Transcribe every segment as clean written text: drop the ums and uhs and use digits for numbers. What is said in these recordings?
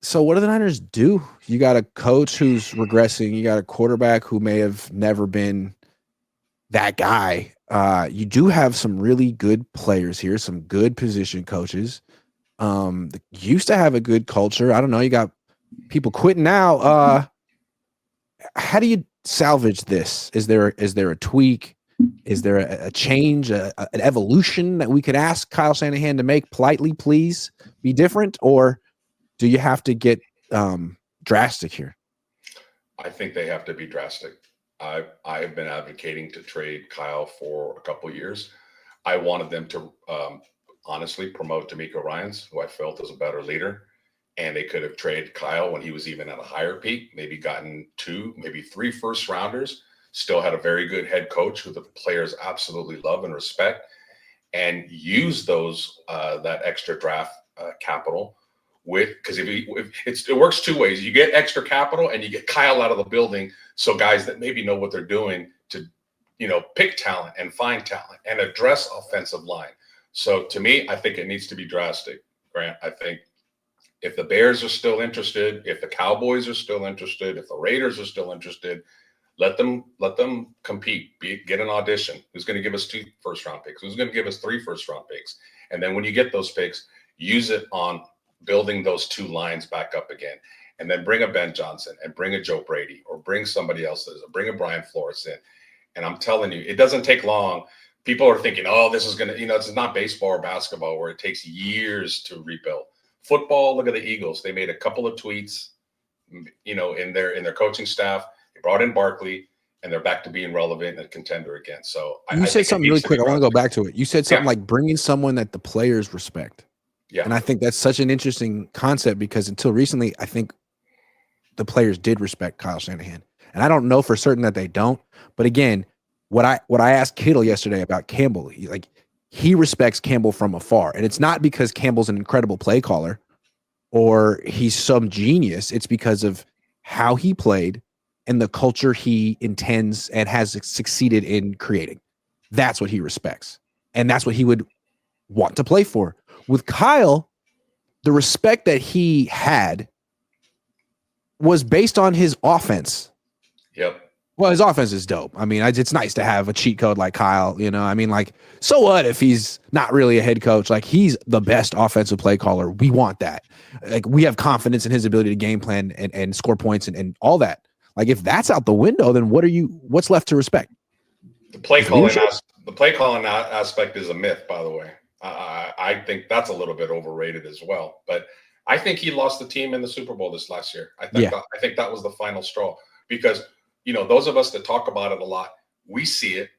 So what do the Niners do? You got a coach who's regressing. You got a quarterback who may have never been that guy. You do have some really good players here, some good position coaches. Used to have a good culture. I don't know. You got people quitting now. How do you salvage this? Is there a tweak? Is there a change, an evolution that we could ask Kyle Shanahan to make politely, please be different? Or do you have to get drastic here? I think they have to be drastic. I have been advocating to trade Kyle for a couple years. I wanted them to honestly promote D'Amico Ryans, who I felt is a better leader, and they could have traded Kyle when he was even at a higher peak, maybe gotten 2, maybe 3 first rounders. Still had a very good head coach who the players absolutely love and respect, and use those that extra draft capital with, because it works 2 ways. You get extra capital and you get Kyle out of the building, so guys that maybe know what they're doing to pick talent and find talent and address offensive line. So to me, I think it needs to be drastic, Grant. I think if the Bears are still interested, if the Cowboys are still interested, if the Raiders are still interested, let them compete. Get an audition. Who's going to give us 2 first-round picks? Who's going to give us 3 first-round picks? And then when you get those picks, use it on building those 2 lines back up again. And then bring a Ben Johnson and bring a Joe Brady, or bring somebody else, or bring a Brian Flores in. And I'm telling you, it doesn't take long. People are thinking, oh, this is going to, it's not baseball or basketball where it takes years to rebuild. Football, look at the Eagles. They made a couple of tweets, in their coaching staff. They brought in Barkley, and they're back to being relevant and a contender again. So you said something really quick. I want to go back to it. You said something like bringing someone that the players respect. Yeah. And I think that's such an interesting concept, because until recently, I think the players did respect Kyle Shanahan. And I don't know for certain that they don't. But again, what I asked Kittle yesterday about Campbell, he respects Campbell from afar. And it's not because Campbell's an incredible play caller or he's some genius. It's because of how he played and the culture he intends and has succeeded in creating. That's what he respects. And that's what he would want to play for. With Kyle, the respect that he had was based on his offense. Yep. Well, his offense is dope. I mean, it's nice to have a cheat code like Kyle, I mean, so what if he's not really a head coach? He's the best offensive play caller. We want that. We have confidence in his ability to game plan and score points and all that. If that's out the window, then what's left to respect? The play calling aspect is a myth, by the way. I think that's a little bit overrated as well. But I think he lost the team in the Super Bowl this last year. I think that was the final straw, because those of us that talk about it a lot, we see it.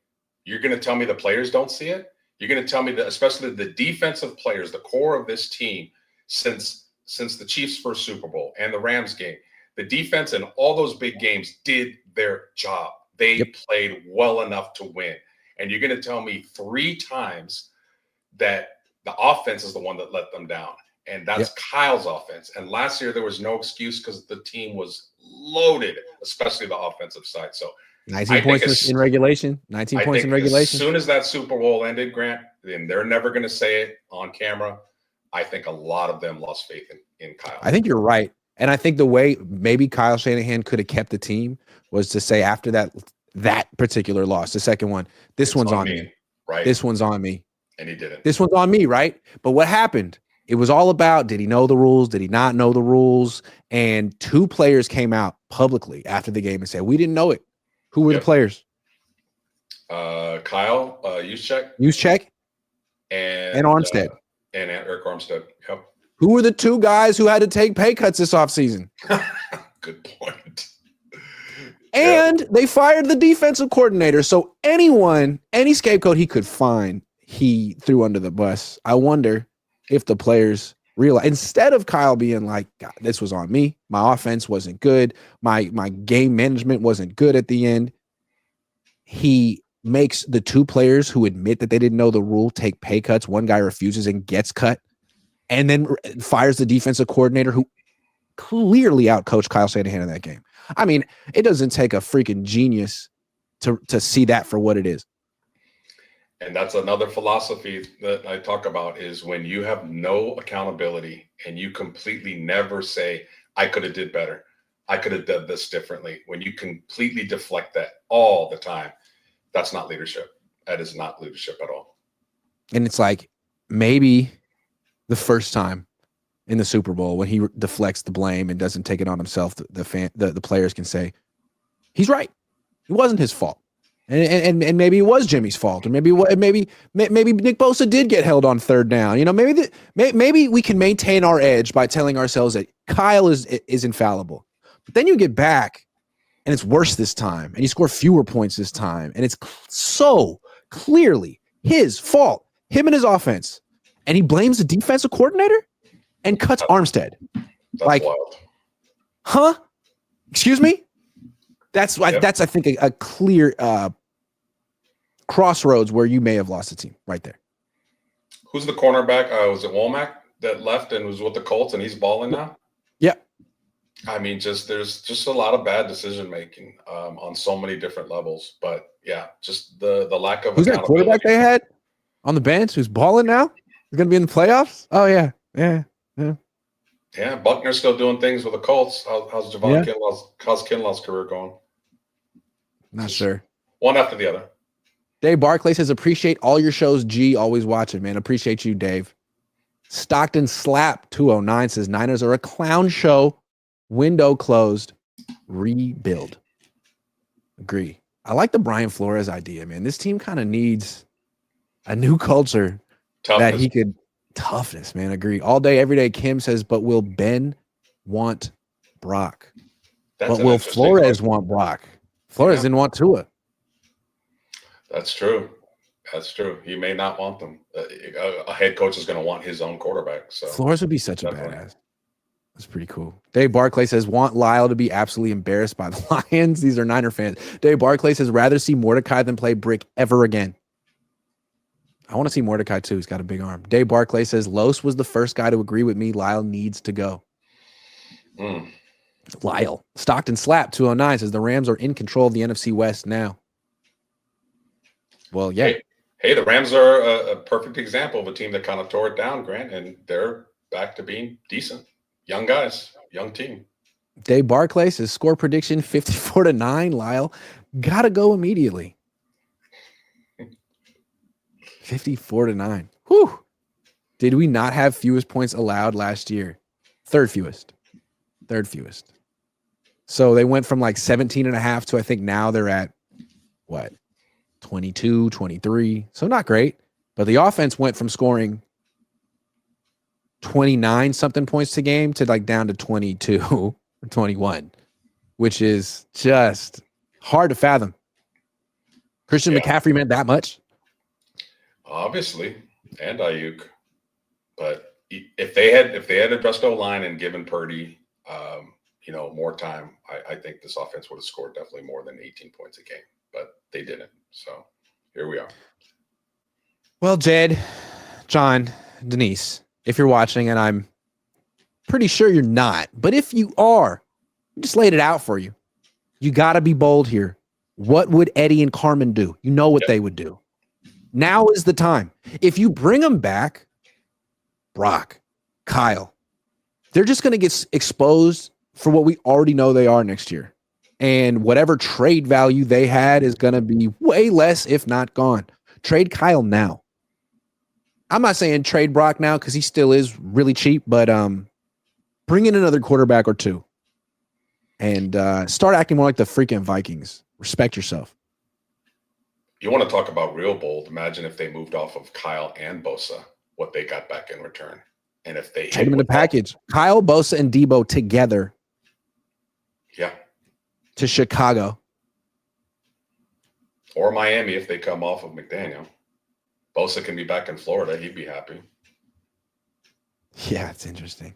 You're going to tell me the players don't see it? You're going to tell me that, especially the defensive players, the core of this team, since the Chiefs' first Super Bowl and the Rams game, the defense in all those big games did their job. They played well enough to win. And you're going to tell me 3 times that the offense is the one that let them down. And that's Kyle's offense. And last year there was no excuse because the team was loaded, especially the offensive side. So 19 points in regulation. 19 points in regulation. As soon as that Super Bowl ended, Grant, and they're never going to say it on camera, I think a lot of them lost faith in Kyle. I think you're right. And I think the way maybe Kyle Shanahan could have kept the team was to say after that particular loss, the second one, this one's on me. Right. This one's on me. And he didn't. This one's on me, right? But what happened? It was all about, did he know the rules? Did he not know the rules? And 2 players came out publicly after the game and said, we didn't know it. Who were the players? Kyle, Juszczyk, and Armstead. And Eric Armstead. Yep. Who were the 2 guys who had to take pay cuts this offseason? Good point. And they fired the defensive coordinator. So any scapegoat he could find, he threw under the bus. I wonder if the players realize, instead of Kyle being like, God, this was on me. My offense wasn't good. My game management wasn't good at the end. He makes the 2 players who admit that they didn't know the rule take pay cuts. One guy refuses and gets cut, and then fires the defensive coordinator who clearly outcoached Kyle Shanahan in that game. I mean, it doesn't take a freaking genius to see that for what it is. And that's another philosophy that I talk about is when you have no accountability and you completely never say, I could have did better. I could have done this differently. When you completely deflect that all the time, that's not leadership. That is not leadership at all. And it's like maybe the first time in the Super Bowl when he deflects the blame and doesn't take it on himself, the players can say, he's right. It wasn't his fault. And maybe it was Jimmy's fault, or maybe Nick Bosa did get held on third down. You know, maybe we can maintain our edge by telling ourselves that Kyle is infallible. But then you get back, and it's worse this time, and you score fewer points this time, and it's so clearly his fault, him and his offense, and he blames the defensive coordinator and cuts Armstead. That's wild. Huh? Excuse me? That's I think a clear crossroads where you may have lost the team right there. Who's the cornerback? Was it Womack that left and was with the Colts and he's balling now? Yeah. I mean, there's just a lot of bad decision making on so many different levels. But yeah, just the lack of. Who's that quarterback they had on the bench who's balling now? He's gonna be in the playoffs? Oh yeah. Yeah, Buckner's still doing things with the Colts. How's Kinlaw's career going? Not sure. One after the other. Dave Barclay says, appreciate all your shows. G, always watching, man. Appreciate you, Dave. Stockton Slap 209 says, Niners are a clown show. Window closed. Rebuild. Agree. I like the Brian Flores idea, man. This team kind of needs a new culture that he could. Toughness, man. Agree. All day, every day. Kim says, but will Ben want Brock? But will Flores want Brock? Flores didn't want Tua. That's true. That's true. He may not want them. A head coach is going to want his own quarterback. So Flores would be such a badass. That's pretty cool. Dave Barclay says, want Lyle to be absolutely embarrassed by the Lions. These are Niner fans. Dave Barclay says, rather see Mordecai than play Brick ever again. I want to see Mordecai too. He's got a big arm. Dave Barclay says, Los was the first guy to agree with me. Lyle needs to go. Lyle. Stockton Slap 209 says, the Rams are in control of the NFC West now. Well, yeah. Hey, the Rams are a perfect example of a team that kind of tore it down, Grant, and they're back to being decent. Young guys, young team. Dave Barclay says, score prediction 54-9. Lyle, gotta go immediately. 54-9. Whew. Did we not have fewest points allowed last year? Third fewest. So they went from like 17.5 to I think now they're at what? 22, 23. So not great. But the offense went from scoring 29 something points a game to like down to 22 or 21, which is just hard to fathom. Christian McCaffrey meant that much. Obviously, and Ayuk, but if they had addressed O-line and given Purdy, more time, I think this offense would have scored definitely more than 18 points a game, but they didn't. So here we are. Well, Jed, John, Denise, if you're watching, and I'm pretty sure you're not, but if you are, I just laid it out for you. You got to be bold here. What would Eddie and Carmen do? You know what they would do. Now is the time. If you bring them back, Brock, Kyle, they're just going to get exposed for what we already know they are next year. And whatever trade value they had is going to be way less, if not gone. Trade Kyle now. I'm not saying trade Brock now because he still is really cheap, but bring in another quarterback or two and start acting more like the freaking Vikings. Respect yourself. You want to talk about real bold? Imagine if they moved off of Kyle and Bosa, what they got back in return. And if they trade them in the package, Kyle, Bosa, and Debo together. Yeah. To Chicago. Or Miami if they come off of McDaniel. Bosa can be back in Florida. He'd be happy. Yeah, it's interesting.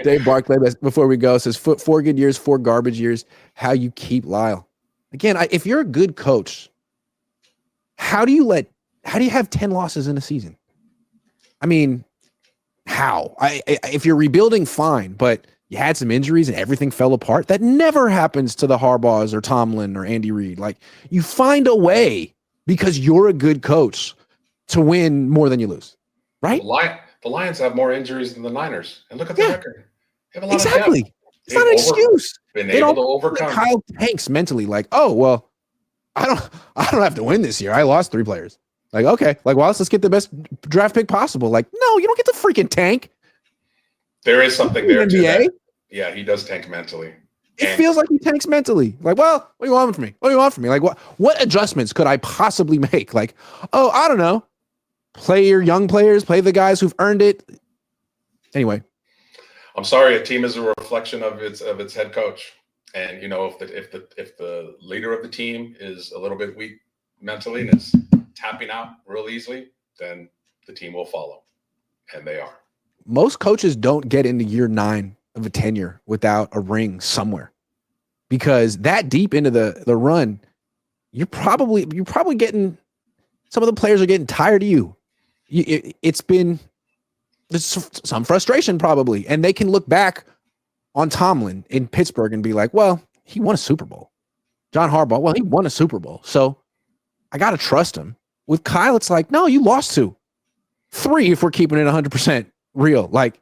Dave Barclay, before we go, says 4 good years, 4 garbage years. How you keep Lyle. Again, if you're a good coach, how do you have 10 losses in a season? I mean, how? If you're rebuilding, fine, but you had some injuries and everything fell apart. That never happens to the Harbaughs or Tomlin or Andy Reid. Like, you find a way because you're a good coach to win more than you lose, right? The Lions have more injuries than the Niners, and look at the record. They have a lot Exactly. of depth. It's not an excuse. Been They able to don't overcome. Kyle tanks mentally, like, oh well, I don't have to win this year. I lost 3 players. Like, okay, like, well, let's get the best draft pick possible. Like, no, you don't get the freaking tank. There is something there too. NBA. Yeah, he does tank mentally. It feels like he tanks mentally. Like, well, what do you want from me? What do you want from me? Like, what adjustments could I possibly make? Like, oh, I don't know. Play your young players, play the guys who've earned it. Anyway. I'm sorry, a team is a reflection of its head coach. And you know, if the leader of the team is a little bit weak mentally and is tapping out real easily, then the team will follow. And they are. Most coaches don't get into year 9 of a tenure without a ring somewhere, because that deep into the run, you're probably getting, some of the players are getting tired of you. It's been, there's some frustration probably, and they can look back on Tomlin in Pittsburgh and be like, well, he won a Super Bowl. John Harbaugh, well, he won a Super Bowl, so I got to trust him. With Kyle, it's like, no, you lost 2. 3 if we're keeping it 100% real. Like,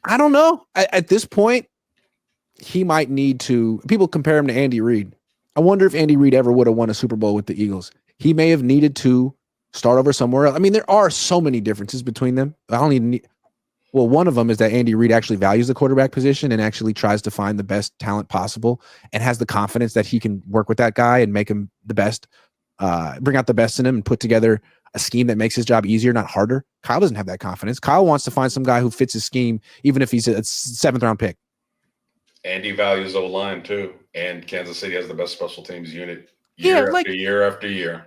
I don't know. At this point, he might need to. People compare him to Andy Reid. I wonder if Andy Reid ever would have won a Super Bowl with the Eagles. He may have needed to start over somewhere else. I mean, there are so many differences between them. Well, one of them is that Andy Reid actually values the quarterback position and actually tries to find the best talent possible and has the confidence that he can work with that guy and make him the best, bring out the best in him and put together a scheme that makes his job easier, not harder. Kyle doesn't have that confidence. Kyle wants to find some guy who fits his scheme, even if he's a 7th round pick. Andy values O-line too. And Kansas City has the best special teams unit year after year after year.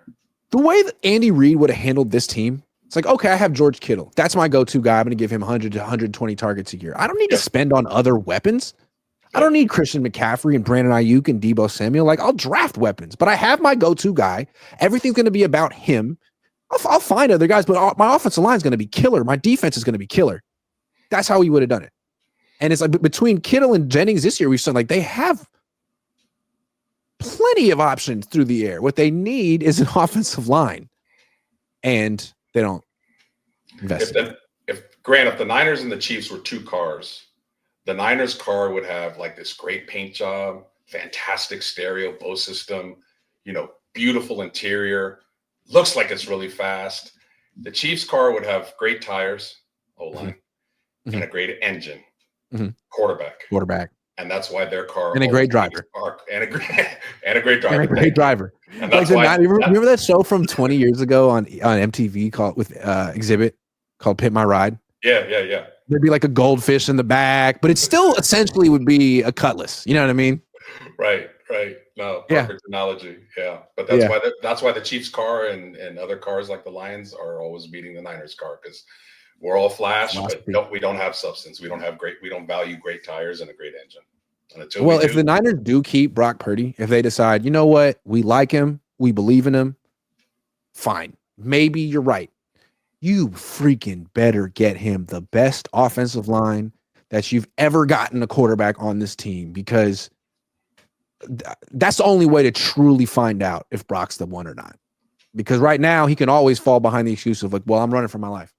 The way that Andy Reid would have handled this team, it's like, okay, I have George Kittle. That's my go-to guy. I'm going to give him 100 to 120 targets a year. I don't need to spend on other weapons. I don't need Christian McCaffrey and Brandon Ayuk and Deebo Samuel. Like, I'll draft weapons, but I have my go-to guy. Everything's going to be about him. I'll find other guys, but my offensive line is going to be killer. My defense is going to be killer. That's how he would have done it. And it's like between Kittle and Jennings this year, we've seen like they have plenty of options through the air. What they need is an offensive line, and they don't invest. If the Niners and the Chiefs were 2 cars, the Niners car would have like this great paint job, fantastic stereo Bose system, beautiful interior. Looks like it's really fast. The Chiefs car would have great tires, O-line, and a great engine, quarterback. And that's why their car and a great driver. And a great driver. And a great driver. And that's why, remember that show from 20 years ago on MTV called with Exhibit called Pit My Ride? Yeah. There'd be like a goldfish in the back, but it still essentially would be a Cutlass. You know what I mean? Right. No, perfect analogy. Yeah, but that's why the Chiefs car and other cars like the Lions are always beating the Niners car, because we're all flash, but we don't have substance. We don't value great tires and a great engine. And if the Niners do keep Brock Purdy, if they decide, you know what, we like him, we believe in him, fine. Maybe you're right. You freaking better get him the best offensive line that you've ever gotten a quarterback on this team, because that's the only way to truly find out if Brock's the one or not. Because right now he can always fall behind the excuse of like, well, I'm running for my life.